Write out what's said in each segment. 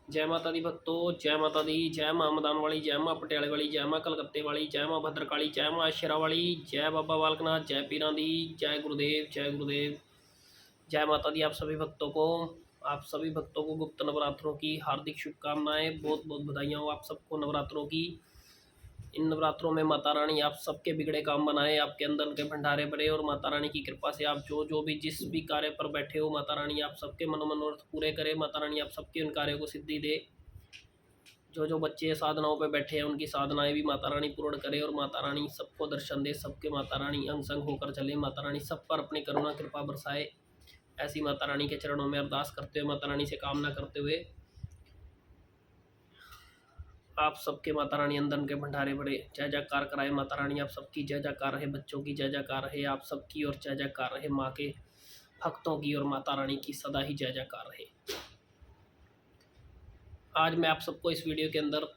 जय माता दी भक्तों, जय माता दी। जय माँ मदान वाली, जय माँ पटियाले वाली, जय माँ कलकत्ते वाली, जय माँ भद्रकाली, जय माँ शेरा वाली, जय बाबा बालकनाथ, जय पीरां दी, जय गुरुदेव, जय गुरुदेव। जय माता दी। आप सभी भक्तों को गुप्त नवरात्रों की हार्दिक शुभकामनाएं, बहुत बहुत बधाइयाँ हो आप सबको नवरात्रों की। इन नवरात्रों में माता रानी आप सबके बिगड़े काम बनाए, आपके अंदर के भंडारे भरे, और माता रानी की कृपा से आप जो भी जिस भी कार्य पर बैठे हो, माता रानी आप सबके मनोमनोरथ पूरे करे। माता रानी आप सबके उन कार्यों को सिद्धि दे। जो बच्चे साधनाओं पे बैठे हैं उनकी साधनाएं भी माता रानी पूर्ण करे, और माता रानी सबको दर्शन दे, सबके माता रानी अंग संग होकर चले। माता रानी सब पर अपनी करुणा कृपा बरसाए। ऐसी माता रानी के चरणों में अरदास करते हुए, माता रानी से कामना करते हुए, आप सबके माता रानी अंदर के भंडारे भरे। जय जयकार कराए माता रानी आप सबकी, जय जयकार रहे बच्चों की, जय जयकार रहे आप सबकी, और जय जयकार रहे माँ के भक्तों की, और माता रानी की सदा ही जय जयकार रहे। आज मैं आप सबको इस वीडियो के अंदर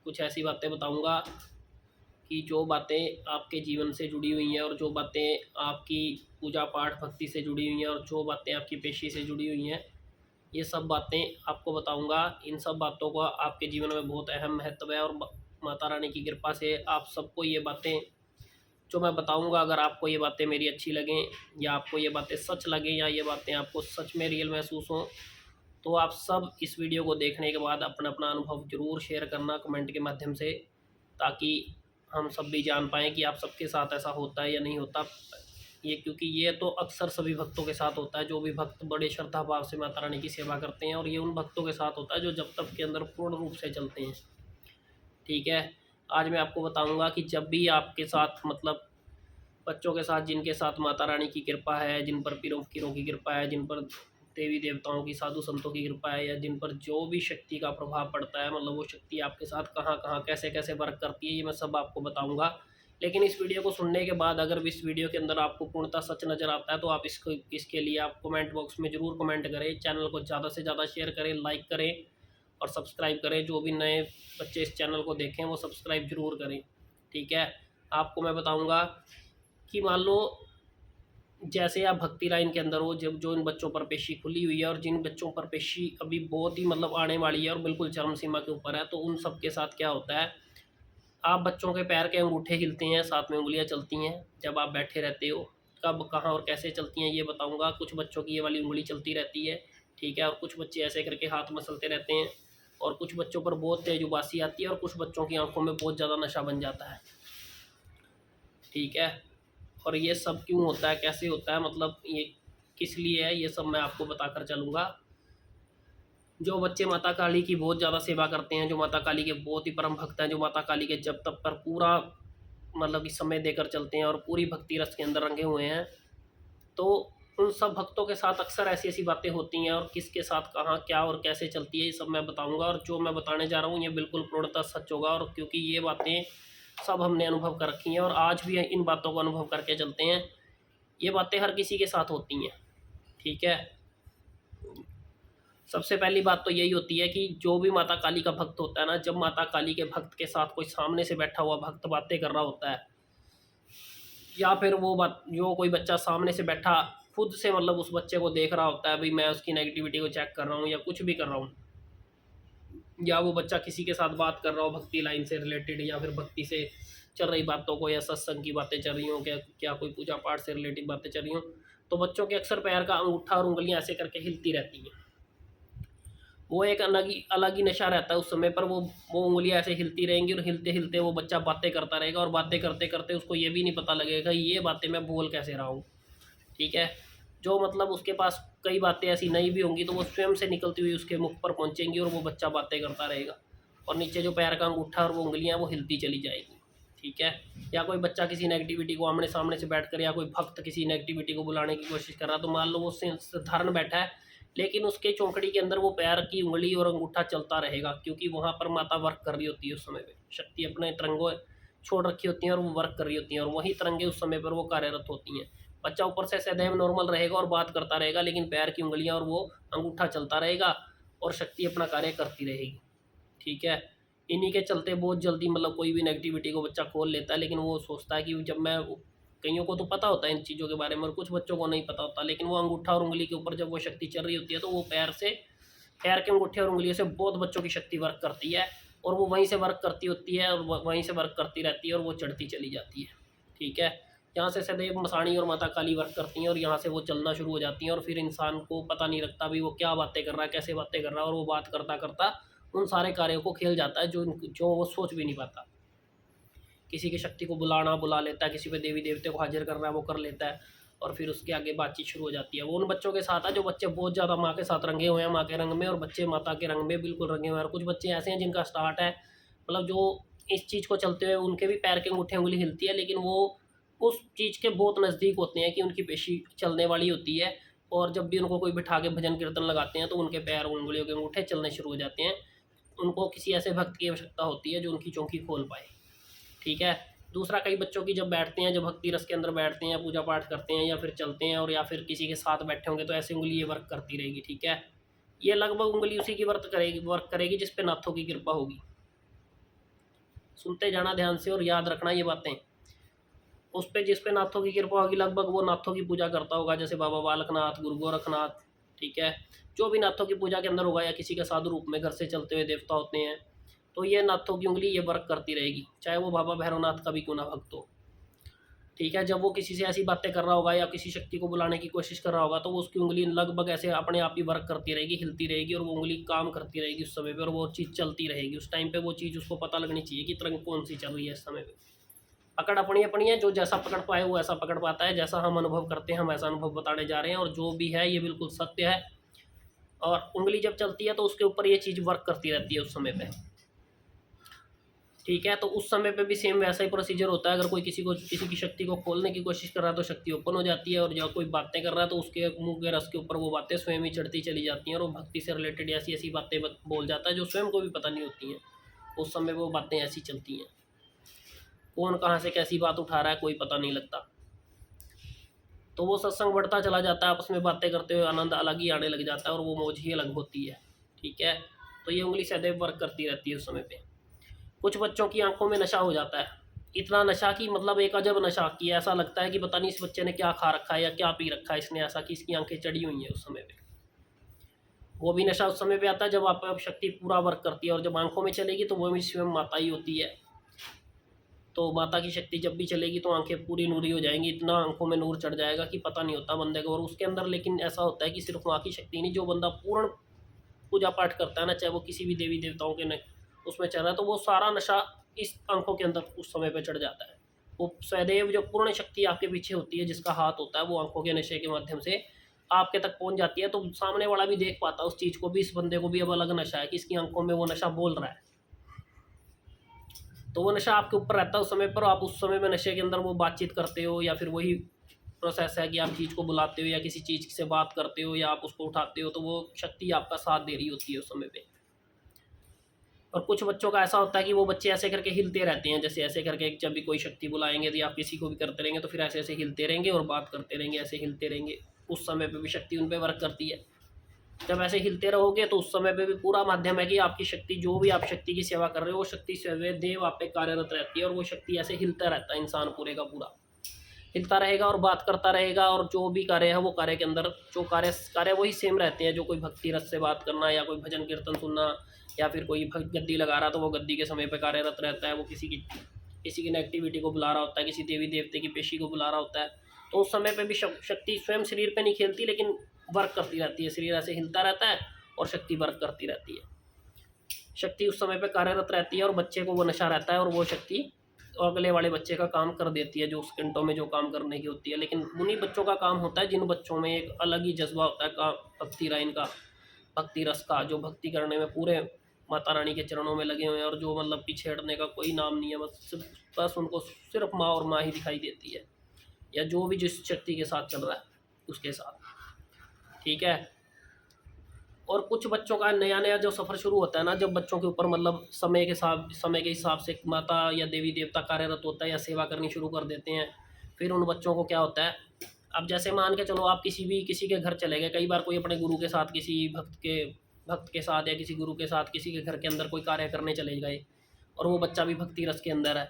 कुछ ऐसी बातें बताऊंगा कि जो बातें आपके जीवन से जुड़ी हुई हैं, और जो बातें आपकी पूजा पाठ भक्ति से जुड़ी हुई हैं, और जो बातें आपकी पेशे से जुड़ी हुई हैं, ये सब बातें आपको बताऊंगा। इन सब बातों का आपके जीवन में बहुत अहम महत्व है, और माता रानी की कृपा से आप सबको ये बातें जो मैं बताऊंगा, अगर आपको ये बातें मेरी अच्छी लगें, या आपको ये बातें सच लगें, या ये बातें आपको सच में रियल महसूस हों, तो आप सब इस वीडियो को देखने के बाद अपना अपना अनुभव ज़रूर शेयर करना कमेंट के माध्यम से, ताकि हम सब भी जान पाएँ कि आप सबके साथ ऐसा होता है या नहीं होता। ये क्योंकि ये तो अक्सर सभी भक्तों के साथ होता है, जो भी भक्त बड़े श्रद्धा भाव से माता रानी की सेवा करते हैं, और ये उन भक्तों के साथ होता है जो जब तक के अंदर पूर्ण रूप से चलते हैं। ठीक है। आज मैं आपको बताऊंगा कि जब भी आपके साथ मतलब बच्चों के साथ जिनके साथ माता रानी की कृपा है, जिन पर पीरों फकीरों की कृपा है, जिन पर देवी देवताओं की साधु संतों की कृपा है, या जिन पर जो भी शक्ति का प्रभाव पड़ता है, मतलब वो शक्ति आपके साथ कहाँ कहाँ कैसे कैसे वर्क करती है, ये मैं सब आपको बताऊंगा। लेकिन इस वीडियो को सुनने के बाद अगर इस वीडियो के अंदर आपको पूर्णतः सच नज़र आता है, तो आप इसके लिए आप कमेंट बॉक्स में ज़रूर कमेंट करें। चैनल को ज़्यादा से ज़्यादा शेयर करें, लाइक करें और सब्सक्राइब करें। जो भी नए बच्चे इस चैनल को देखें वो सब्सक्राइब जरूर करें। ठीक है। आपको मैं बताऊंगा कि मान लो जैसे आप भक्ति लाइन के अंदर हो, जब जो इन बच्चों पर पेशी खुली हुई है, और जिन बच्चों पर पेशी अभी बहुत ही मतलब आने वाली है और बिल्कुल चरम सीमा के ऊपर है, तो उन सब के साथ क्या होता है, आप बच्चों के पैर के अंगूठे हिलते हैं, साथ में उंगलियां चलती हैं जब आप बैठे रहते हो। कब कहाँ और कैसे चलती हैं ये बताऊंगा। कुछ बच्चों की ये वाली उंगली चलती रहती है, ठीक है, और कुछ बच्चे ऐसे करके हाथ मसलते रहते हैं, और कुछ बच्चों पर बहुत तेज उबासी आती है, और कुछ बच्चों की आंखों में बहुत ज़्यादा नशा बन जाता है। ठीक है। और ये सब क्यों होता है, कैसे होता है, मतलब ये किस लिए है, ये सब मैं आपको बताकर चलूँगा। जो बच्चे माता काली की बहुत ज़्यादा सेवा करते हैं, जो माता काली के बहुत ही परम भक्त हैं, जो माता काली के जब तक पर पूरा मतलब कि समय देकर चलते हैं, और पूरी भक्ति रस के अंदर रंगे हुए हैं, तो उन सब भक्तों के साथ अक्सर ऐसी ऐसी बातें होती हैं, और किसके साथ कहाँ क्या और कैसे चलती है ये सब मैं बताऊंगा। और जो मैं बताने जा रहा हूँ ये बिल्कुल पूर्णतः सच होगा, और क्योंकि ये बातें सब हमने अनुभव कर रखी हैं, और आज भी इन बातों को अनुभव करके चलते हैं। ये बातें हर किसी के साथ होती हैं। ठीक है। सबसे पहली बात तो यही होती है कि जो भी माता काली का भक्त होता है ना, जब माता काली के भक्त के साथ कोई सामने से बैठा हुआ भक्त बातें कर रहा होता है, या फिर वो बात जो कोई बच्चा सामने से बैठा खुद से मतलब उस बच्चे को देख रहा होता है, भाई मैं उसकी नेगेटिविटी को चेक कर रहा हूँ या कुछ भी कर रहा हूँ, या वो बच्चा किसी के साथ बात कर रहा हो भक्ति लाइन से रिलेटेड, या फिर भक्ति से चल रही बातों को, या सत्संग की बातें चल रही हों, क्या कोई पूजा पाठ से रिलेटेड बातें चल रही हों, तो बच्चों के अक्सर पैर का अंगूठा और उंगलियां ऐसे करके हिलती रहती हैं। वो एक अलग ही नशा रहता है उस समय पर। वो उंगलियां ऐसे हिलती रहेंगी, और हिलते हिलते वो बच्चा बातें करता रहेगा, और बातें करते करते उसको ये भी नहीं पता लगेगा ये बातें मैं बोल कैसे रहा हूँ। ठीक है। जो मतलब उसके पास कई बातें ऐसी नहीं भी होंगी, तो वो स्वयं से निकलती हुई उसके मुख पर पहुँचेंगी, और वो बच्चा बातें करता रहेगा, और नीचे जो पैर का अंगूठा और वो उंगलियाँ वो हिलती चली जाएगी। ठीक है। या कोई बच्चा किसी नेगेटिविटी को आमने सामने से बैठ कर, या कोई भक्त किसी नेगेटिविटी को बुलाने की कोशिश कर रहा, तो मान लो वो साधारण बैठा है, लेकिन उसके चौकड़ी के अंदर वो पैर की उंगली और अंगूठा चलता रहेगा, क्योंकि वहाँ पर माता वर्क कर रही होती है उस समय पे। शक्ति अपने तरंगों छोड़ रखी होती हैं, और वो वर्क कर रही होती हैं, और वही तरंगे उस समय पर वो कार्यरत होती हैं। बच्चा ऊपर से सदैव नॉर्मल रहेगा और बात करता रहेगा, लेकिन पैर की उंगलियां और वो अंगूठा चलता रहेगा, और शक्ति अपना कार्य करती रहेगी। ठीक है। इन्हीं के चलते बहुत जल्दी मतलब कोई भी नेगेटिविटी को बच्चा खोल लेता है, लेकिन वो सोचता है कि जब मैं, कईयों को तो पता होता है इन चीज़ों के बारे में, और कुछ बच्चों को नहीं पता होता, लेकिन वो अंगूठा और उंगली के ऊपर जब वो शक्ति चल रही होती है, तो वो पैर से पैर के अंगूठे और उंगलियों से बहुत बच्चों की शक्ति वर्क करती है, और वो वहीं से वर्क करती होती है और वहीं से वर्क करती रहती है और वो चढ़ती चली जाती है। ठीक है, यहाँ से सदैव मसाणी और माता काली वर्क करती हैं और यहाँ से वो चलना शुरू हो जाती हैं, और फिर इंसान को पता नहीं लगता भी वो क्या बातें कर रहा है, कैसे बातें कर रहा है, और वो बात करता करता उन सारे कार्यों को खेल जाता है जो वो सोच भी नहीं पाता। किसी की शक्ति को बुला लेता है, किसी पे देवी देवते को हाजिर कर रहा है वो कर लेता है, और फिर उसके आगे बातचीत शुरू हो जाती है। वो उन बच्चों के साथ है जो बच्चे बहुत ज़्यादा माँ के साथ रंगे हुए हैं, माँ के रंग में, और बच्चे माता के रंग में बिल्कुल रंगे हुए हैं। और कुछ बच्चे ऐसे हैं जिनका स्टार्ट है, मतलब जो इस चीज़ को चलते हुए उनके भी पैर के अंगूठे उंगली हिलती है, लेकिन वो उस चीज़ के बहुत नज़दीक होते हैं कि उनकी पेशी चलने वाली होती है, और जब भी उनको कोई बिठा के भजन कीर्तन लगाते हैं तो उनके पैर उंगलियों के अंगूठे चलने शुरू हो जाते हैं। उनको किसी ऐसे भक्त की आवश्यकता होती है जो उनकी चौकी खोल पाए। ठीक है, दूसरा, कई बच्चों की जब बैठते हैं, जब भक्ति रस के अंदर बैठते हैं, पूजा पाठ करते हैं या फिर चलते हैं, और या फिर किसी के साथ बैठे होंगे, तो ऐसी उंगली ये वर्क करती रहेगी। ठीक है, ये लगभग उंगली उसी की वर्क करेगी जिस पे नाथों की कृपा होगी। सुनते जाना ध्यान से और याद रखना ये बातें। उस पे जिस पे नाथों की कृपा होगी, लगभग वो नाथों की पूजा करता होगा, जैसे बाबा बालकनाथ, गुरु गोरखनाथ। ठीक है, जो भी नाथों की पूजा के अंदर होगा, या किसी के साधु रूप में घर से चलते हुए देवता होते हैं, तो ये नाथों की उंगली ये वर्क करती रहेगी, चाहे वो बाबा भैरवनाथ का भी क्यों ना भक्त हो। ठीक है, जब वो किसी से ऐसी बातें कर रहा होगा या किसी शक्ति को बुलाने की कोशिश कर रहा होगा, तो वो उसकी उंगली लगभग ऐसे अपने आप ही वर्क करती रहेगी, हिलती रहेगी, और वो उंगली काम करती रहेगी उस समय पे, और वो चीज़ चलती रहेगी। उस टाइम पे वो चीज़ उसको पता लगनी चाहिए कि तरंग कौन सी चल रही है इस समय पे। पकड़ अपनी अपनी है, जो जैसा पकड़ पाए वो ऐसा पकड़ पाता है, जैसा हम अनुभव करते हैं हम ऐसा अनुभव बताने जा रहे हैं, और जो भी है ये बिल्कुल सत्य है। और उंगली जब चलती है तो उसके ऊपर ये चीज़ वर्क करती रहती है उस समय पे। ठीक है, तो उस समय पे भी सेम वैसा ही प्रोसीजर होता है। अगर कोई किसी की शक्ति को खोलने की कोशिश कर रहा है तो शक्ति ओपन हो जाती है, और जब कोई बातें कर रहा है तो उसके मुंह के रस के ऊपर वो बातें स्वयं ही चढ़ती चली जाती हैं, और वो भक्ति से रिलेटेड ऐसी ऐसी बातें बोल जाता है जो स्वयं को भी पता नहीं होती हैं। उस समय वो बातें ऐसी चलती हैं, कौन कहाँ से कैसी बात उठा रहा है कोई पता नहीं लगता। तो वो सत्संग बढ़ता चला जाता है, आपस में बातें करते हुए आनंद अलग ही आने लग जाता है, और वो मौज ही अलग होती है। ठीक है, तो ये उंगली सदैव वर्क करती रहती है उस समय पे। कुछ बच्चों की आंखों में नशा हो जाता है, इतना नशा कि मतलब एक अजब नशा की, ऐसा लगता है कि पता नहीं इस बच्चे ने क्या खा रखा है या क्या पी रखा है इसने, ऐसा कि इसकी आंखें चढ़ी हुई हैं उस समय पे। वो भी नशा उस समय पे आता है जब आप शक्ति पूरा वर्क करती है, और जब आंखों में चलेगी तो वो भी स्वयं माता ही होती है। तो माता की शक्ति जब भी चलेगी तो आंखें पूरी नूरी हो जाएंगी, इतना आंखों में नूर चढ़ जाएगा कि पता नहीं होता बंदे को। और उसके अंदर लेकिन ऐसा होता है कि सिर्फ माँ की शक्ति नहीं, जो बंदा पूर्ण पूजा पाठ करता है ना, चाहे वो किसी भी देवी देवताओं के उसमें चल रहा है, तो वो सारा नशा इस आंखों के अंदर उस समय पे चढ़ जाता है। वो सदैव जो पूर्ण शक्ति आपके पीछे होती है, जिसका हाथ होता है, वो आंखों के नशे के माध्यम से आपके तक पहुंच जाती है। तो सामने वाला भी देख पाता है उस चीज़ को भी, इस बंदे को भी अब अलग नशा है कि इसकी आंखों में वो नशा बोल रहा है। तो वो नशा आपके ऊपर रहता है उस समय पर। आप उस समय में नशे के अंदर वो बातचीत करते हो, या फिर वही प्रोसेस है कि आप चीज़ को बुलाते हो या किसी चीज़ से बात करते हो या आप उसको उठाते हो, तो वो शक्ति आपका साथ दे रही होती है उस समय पे। और कुछ बच्चों का ऐसा होता है कि वो बच्चे ऐसे करके हिलते रहते हैं, जैसे ऐसे करके जब भी कोई शक्ति बुलाएंगे तो आप किसी को भी करते रहेंगे तो फिर ऐसे ऐसे हिलते रहेंगे और बात करते रहेंगे, ऐसे हिलते रहेंगे। उस समय पे भी शक्ति उन पर वर्क करती है। जब ऐसे हिलते रहोगे तो उस समय पे भी पूरा माध्यम है कि आपकी शक्ति, जो भी आप शक्ति की सेवा कर रहे हो, वो शक्ति देव आप पे कार्यरत रहती है, और वो शक्ति ऐसे हिलता रहता है, इंसान पूरे का पूरा हिलता रहेगा और बात करता रहेगा। और जो भी कार्य है वो कार्य के अंदर जो कार्य वही सेम रहते हैं, जो कोई भक्ति रस से बात करना या कोई भजन कीर्तन सुनना, या फिर कोई गद्दी लगा रहा तो वो गद्दी के समय पे कार्यरत रहता है। वो किसी की नेगेटिविटी को बुला रहा होता है, किसी देवी देवते की पेशी को बुला रहा होता है, तो उस समय पे भी शक्ति स्वयं शरीर पे नहीं खेलती, लेकिन वर्क करती रहती है। शरीर ऐसे हिलता रहता है और शक्ति वर्क करती रहती है। शक्ति उस समय पे कार्यरत रहती है, और बच्चे को वो नशा रहता है, और वो शक्ति अगले वाले बच्चे का काम कर देती है, जो उस घंटों में जो काम करने की होती है। लेकिन उन्हीं बच्चों का काम होता है जिन बच्चों में एक अलग ही जज्बा होता है का भक्ति राइन का, भक्ति रस का, जो भक्ति करने में पूरे माता रानी के चरणों में लगे हुए हैं, और जो मतलब पीछे हटने का कोई नाम नहीं है। बस उनको सिर्फ माँ और माँ ही दिखाई देती है, या जो भी जिस शक्ति के साथ चल रहा है उसके साथ। ठीक है, और कुछ बच्चों का नया नया जो सफ़र शुरू होता है ना, जब बच्चों के ऊपर मतलब समय के हिसाब से माता या देवी देवता कार्यरत होता है या सेवा करनी शुरू कर देते हैं, फिर उन बच्चों को क्या होता है, अब जैसे मान के चलो आप किसी के घर चले गए, कई बार कोई अपने गुरु के साथ, किसी भक्त के साथ या किसी गुरु के साथ किसी के घर के अंदर कोई कार्य करने चले गए, और वो बच्चा भी भक्ति रस के अंदर है,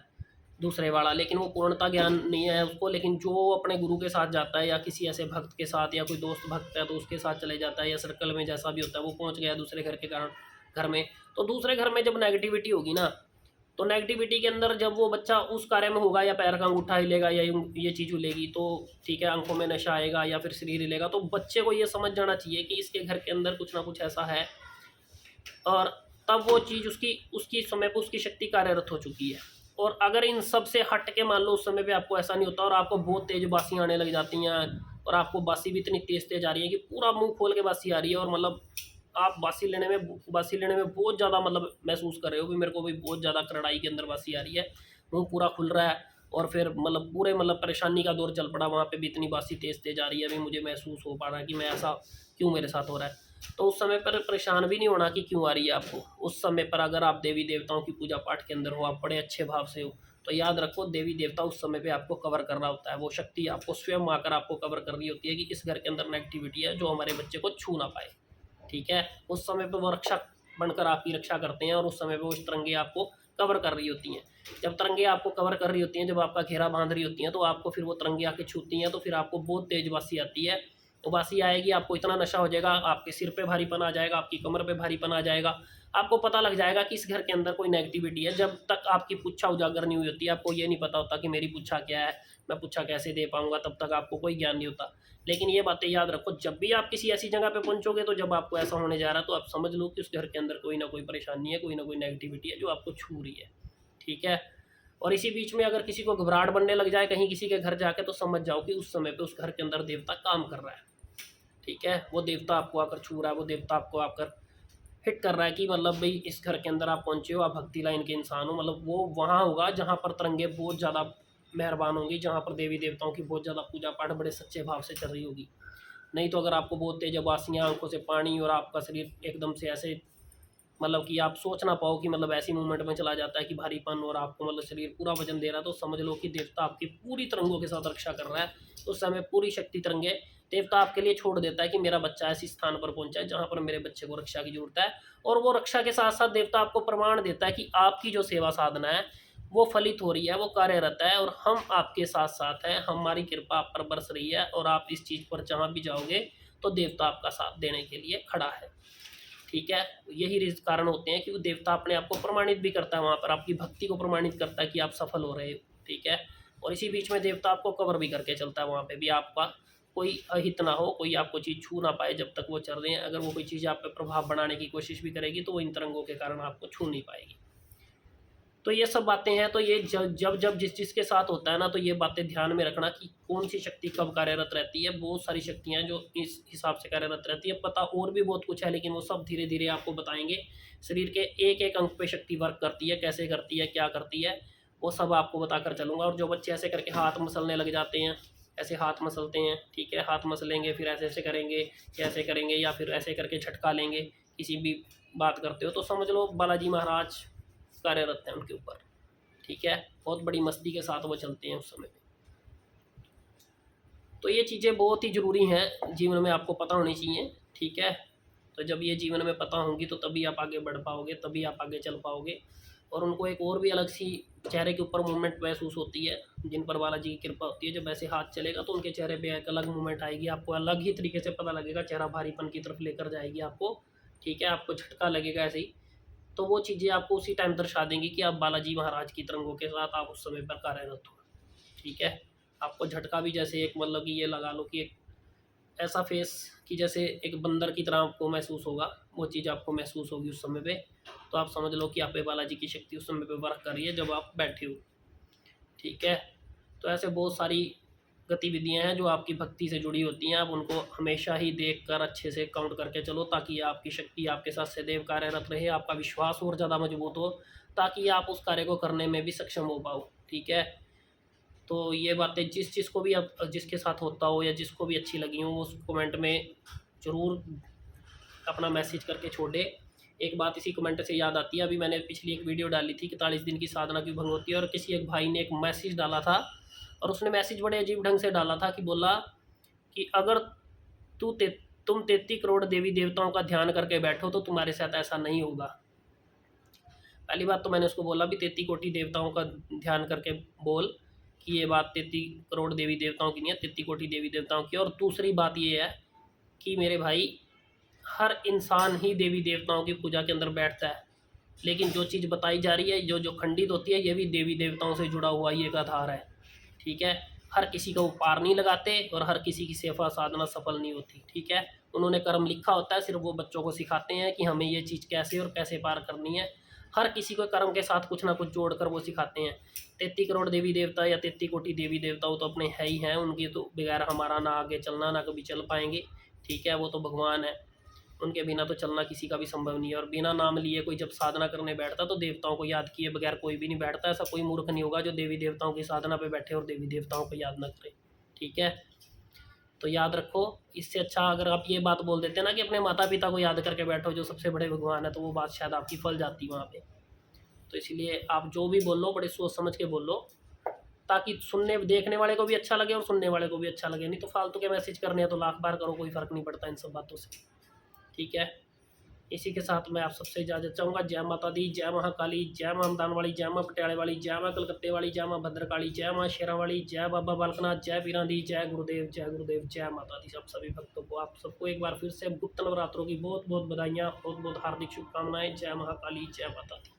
दूसरे वाला, लेकिन वो पूर्णता ज्ञान नहीं है उसको। लेकिन जो अपने गुरु के साथ जाता है या किसी ऐसे भक्त के साथ, या कोई दोस्त भक्त है तो उसके साथ चले जाता है, या सर्कल में जैसा भी होता है, वो पहुंच गया दूसरे घर के कारण घर में, तो दूसरे घर में जब नेगेटिविटी होगी ना, तो नेगेटिविटी के अंदर जब वो बच्चा उस कार्य में होगा, या पैर का अंगूठा हिलेगा, या ये चीज़ हिलेगी, तो ठीक है, आंखों में नशा आएगा या फिर शरीर हिलेगा, तो बच्चे को ये समझ जाना चाहिए कि इसके घर के अंदर कुछ ना कुछ ऐसा है, और तब वो चीज़ उसकी उसकी समय पर उसकी शक्ति कार्यरत हो चुकी है। और अगर इन सब से हट के मान लो उस समय पे आपको ऐसा नहीं होता, और आपको बहुत तेज बासी आने लग जाती हैं, और आपको बासी भी इतनी तेज तेज आ रही है कि पूरा मुंह खोल के बासी आ रही है, और मतलब आप बासी लेने में बहुत ज़्यादा मतलब महसूस कर रहे हो कि मेरे को भी बहुत ज़्यादा करड़ाई के अंदर बासी आ रही है, मुंह पूरा खुल रहा है, और फिर मतलब पूरे मतलब परेशानी का दौर चल पड़ा, वहाँ पे भी इतनी बासी तेज तेज आ रही है, अभी मुझे महसूस हो पा रहा है कि मैं ऐसा क्यों मेरे साथ हो रहा है। तो उस समय पर परेशान भी नहीं होना कि क्यों आ रही है आपको। उस समय पर अगर आप देवी देवताओं की पूजा पाठ के अंदर हो, आप बड़े अच्छे भाव से हो, तो याद रखो देवी देवता उस समय पे आपको कवर कर रहा होता है, वो शक्ति आपको स्वयं आकर आपको कवर कर रही होती है कि इस घर के अंदर नेगेटिविटी है जो हमारे बच्चे को छू ना पाए। ठीक है, उस समय पे वो रक्षक बनकर आपकी रक्षा करते हैं, और उस समय पे वो तरंगे आपको कवर कर रही होती हैं। जब तरंगे आपको कवर कर रही होती हैं, जब आपका घेरा बांध रही होती हैं, तो आपको फिर वो तरंगे आके छूती हैं, तो फिर आपको बहुत तेज बासी आती है। तो बासी आएगी, आपको इतना नशा हो जाएगा, आपके सिर पे भारीपन आ जाएगा, आपकी कमर पे भारीपन आ जाएगा, आपको पता लग जाएगा कि इस घर के अंदर कोई नेगेटिविटी है। जब तक आपकी पुच्छा उजागर नहीं हुई होती, आपको ये नहीं पता होता कि मेरी पुच्छा क्या है, मैं पुच्छा कैसे दे पाऊंगा, तब तक आपको कोई ज्ञान नहीं होता। लेकिन ये बातें याद रखो, जब भी आप किसी ऐसी जगह पे पहुंचोगे, तो जब आपको ऐसा होने जा रहा है, तो आप समझ लो कि उस घर के अंदर कोई ना कोई परेशानी है, कोई ना कोई नेगेटिविटी है जो आपको छू रही है। ठीक है, और इसी बीच में अगर किसी को घबराहट बनने लग जाए कहीं किसी के घर जाके, तो समझ जाओ कि उस समय पे उस घर के अंदर देवता काम कर रहा है। ठीक है, वो देवता आपको आकर छू रहा है, वो देवता आपको आकर हिट कर रहा है कि मतलब भाई इस घर के अंदर आप पहुंचे हो, आप भक्ति लाइन के इंसान हो। मतलब वो वहाँ होगा जहाँ पर तरंगे बहुत ज़्यादा मेहरबान होंगी, जहाँ पर देवी देवताओं की बहुत ज़्यादा पूजा पाठ बड़े सच्चे भाव से चल रही होगी। नहीं तो अगर आपको बहुत तेज उबासियाँ, आंखों से पानी, और आपका शरीर एकदम से ऐसे मतलब कि आप सोच ना पाओ कि मतलब ऐसी मूवमेंट में चला जाता है कि भारीपन, और आपको मतलब शरीर पूरा वजन दे रहा है, तो समझ लो कि देवता आपकी पूरी तरंगों के साथ रक्षा कर रहा है। उस समय पूरी शक्ति तरंगे देवता आपके लिए छोड़ देता है कि मेरा बच्चा ऐसी स्थान पर पहुंचा है जहां पर मेरे बच्चे को रक्षा की जरूरत है। और वो रक्षा के साथ साथ देवता आपको प्रमाण देता है कि आपकी जो सेवा साधना है वो फलित हो रही है, वो कार्यरत है, और हम आपके साथ साथ हैं, हमारी कृपा आप पर बरस रही है, और आप इस चीज़ पर जहाँ भी जाओगे तो देवता आपका साथ देने के लिए खड़ा है। ठीक है, यही कारण होते हैं कि वो देवता अपने आप को प्रमाणित भी करता है, वहाँ पर आपकी भक्ति को प्रमाणित करता है कि आप सफल हो रहे हो। ठीक है, और इसी बीच में देवता आपको कवर भी करके चलता है, वहाँ पे भी आपका कोई अहित ना हो, कोई आपको चीज़ छू ना पाए जब तक वो चल रहे हैं। अगर वो कोई चीज़ आप पे प्रभाव बनाने की कोशिश भी करेगी, तो वो इन तरंगों के कारण आपको छू नहीं पाएगी। तो ये सब बातें हैं, तो ये जब जब जब जिस जिसके साथ होता है ना, तो ये बातें ध्यान में रखना कि कौन सी शक्ति कब कार्यरत रहती है। बहुत सारी शक्तियाँ जो इस हिसाब से कार्यरत रहती है, पता और भी बहुत कुछ है, लेकिन वो सब धीरे धीरे आपको बताएंगे। शरीर के एक एक अंग पे शक्ति वर्क करती है, कैसे करती है, क्या करती है, वो सब आपको बताकर चलूँगा। और जो बच्चे ऐसे करके हाथ मसलने लग जाते हैं, ऐसे हाथ मसलते हैं, ठीक है, हाथ मसलेंगे, फिर ऐसे ऐसे करेंगे, कैसे करेंगे, या फिर ऐसे करके झटका लेंगे, किसी भी बात करते हो, तो समझ लो बालाजी महाराज कार्यरत हैं उनके ऊपर। ठीक है, बहुत बड़ी मस्ती के साथ वो चलते हैं उस समय पे। तो ये चीज़ें बहुत ही ज़रूरी हैं जीवन में, आपको पता होनी चाहिए। ठीक है, तो जब ये जीवन में पता होंगी, तो तभी आप आगे बढ़ पाओगे, तभी आप आगे चल पाओगे। और उनको एक और भी अलग सी चेहरे के ऊपर मूवमेंट महसूस होती है, जिन पर बालाजी की कृपा होती है। जब ऐसे हाथ चलेगा तो उनके चेहरे पे एक अलग मूवमेंट आएगी, आपको अलग ही तरीके से पता लगेगा, चेहरा भारीपन की तरफ लेकर जाएगी आपको। ठीक है, आपको झटका लगेगा ऐसे ही। तो वो चीज़ें आपको उसी टाइम दर्शा देंगी कि आप बालाजी महाराज की तरंगों के साथ आप उस समय पर कार्यरत हो। ठीक है, आपको झटका भी जैसे एक मतलब कि ये लगा लो कि एक ऐसा फेस कि जैसे एक बंदर की तरह आपको महसूस होगा, वो चीज़ आपको महसूस होगी उस समय पे। तो आप समझ लो कि आप पे बालाजी की शक्ति उस समय पे वर्क कर रही है जब आप बैठे हो। ठीक है, तो ऐसे बहुत सारी गतिविधियां हैं जो आपकी भक्ति से जुड़ी होती हैं। आप उनको हमेशा ही देख कर अच्छे से काउंट करके चलो, ताकि आपकी शक्ति आपके साथ सदैव कार्यरत रहे, आपका विश्वास और ज़्यादा मजबूत हो, ताकि आप उस कार्य को करने में भी सक्षम हो पाओ। ठीक है, तो ये बातें जिसको भी अब जिसके साथ होता हो, या जिसको भी अच्छी लगी हो, उस कमेंट में ज़रूर अपना मैसेज करके छोड़ दे। एक बात इसी कमेंट से याद आती है, अभी मैंने पिछली एक वीडियो डाली थी 41 दिन की साधना क्यों भंग होती है, और किसी एक भाई ने एक मैसेज डाला था, और उसने मैसेज बड़े अजीब ढंग से डाला था कि बोला कि अगर तू ते तुम 33 करोड़ देवी देवताओं का ध्यान करके बैठो तो तुम्हारे साथ ऐसा नहीं होगा। पहली बात तो मैंने उसको बोला भी 33 कोटि देवताओं का ध्यान करके बोल कि ये बात 33 करोड़ देवी देवताओं की नहीं है, 33 कोटि देवी देवताओं की। और दूसरी बात ये है कि मेरे भाई हर इंसान ही देवी देवताओं की पूजा के अंदर बैठता है, लेकिन जो चीज़ बताई जा रही है, जो जो खंडित होती है, ये भी देवी देवताओं से जुड़ा हुआ ही एक आधार है। ठीक है, हर किसी का वो पार नहीं लगाते और हर किसी की सेवा साधना सफल नहीं होती। ठीक है, उन्होंने कर्म लिखा होता है, सिर्फ वो बच्चों को सिखाते हैं कि हमें ये चीज़ कैसे और कैसे पार करनी है। हर किसी को कर्म के साथ कुछ ना कुछ जोड़कर वो सिखाते हैं। 33 करोड़ देवी देवता या 33 कोटि देवी देवता वो तो अपने है ही हैं, उनकी तो बगैर हमारा ना आगे चलना ना कभी चल पाएंगे। ठीक है, वो तो भगवान है, उनके बिना तो चलना किसी का भी संभव नहीं है। और बिना नाम लिए कोई जब साधना करने बैठता तो देवताओं को याद किए बगैर कोई भी नहीं बैठता। ऐसा कोई मूर्ख नहीं होगा जो देवी देवताओं की साधना पे बैठे और देवी देवताओं को याद ना करे। ठीक है, तो याद रखो। इससे अच्छा अगर आप ये बात बोल देते ना कि अपने माता पिता को याद करके बैठो जो सबसे बड़े भगवान है, तो वो बात शायद आपकी फल जाती वहाँ पे। तो इसलिए आप जो भी बोलो बड़े सोच समझ के बोलो, ताकि सुनने देखने वाले को भी अच्छा लगे और सुनने वाले को भी अच्छा लगे। नहीं तो फालतू के मैसेज करने हैं तो लाख बार करो, कोई फ़र्क नहीं पड़ता इन सब बातों से। ठीक है, इसी के साथ मैं आप सबसे इजाज़त चाहूँगा। जय माता दी, जय महाकाली, जय माँ हमदान वाली, जय माँ पटियाले वाली, जय माँ कलकत्ते वाली, जय माँ भद्रकाली, जय माँ शेरा वाली, जय बाबा बालकनाथ, जय पीरां दी, जय गुरुदेव, जय गुरुदेव, जय माता दी। सब सभी भक्तों को, आप सबको एक बार फिर से गुप्त नवरात्रों की बहुत बहुत बधाइयाँ, बहुत बहुत हार्दिक शुभकामनाएं। जय महाकाली, जय माता दी।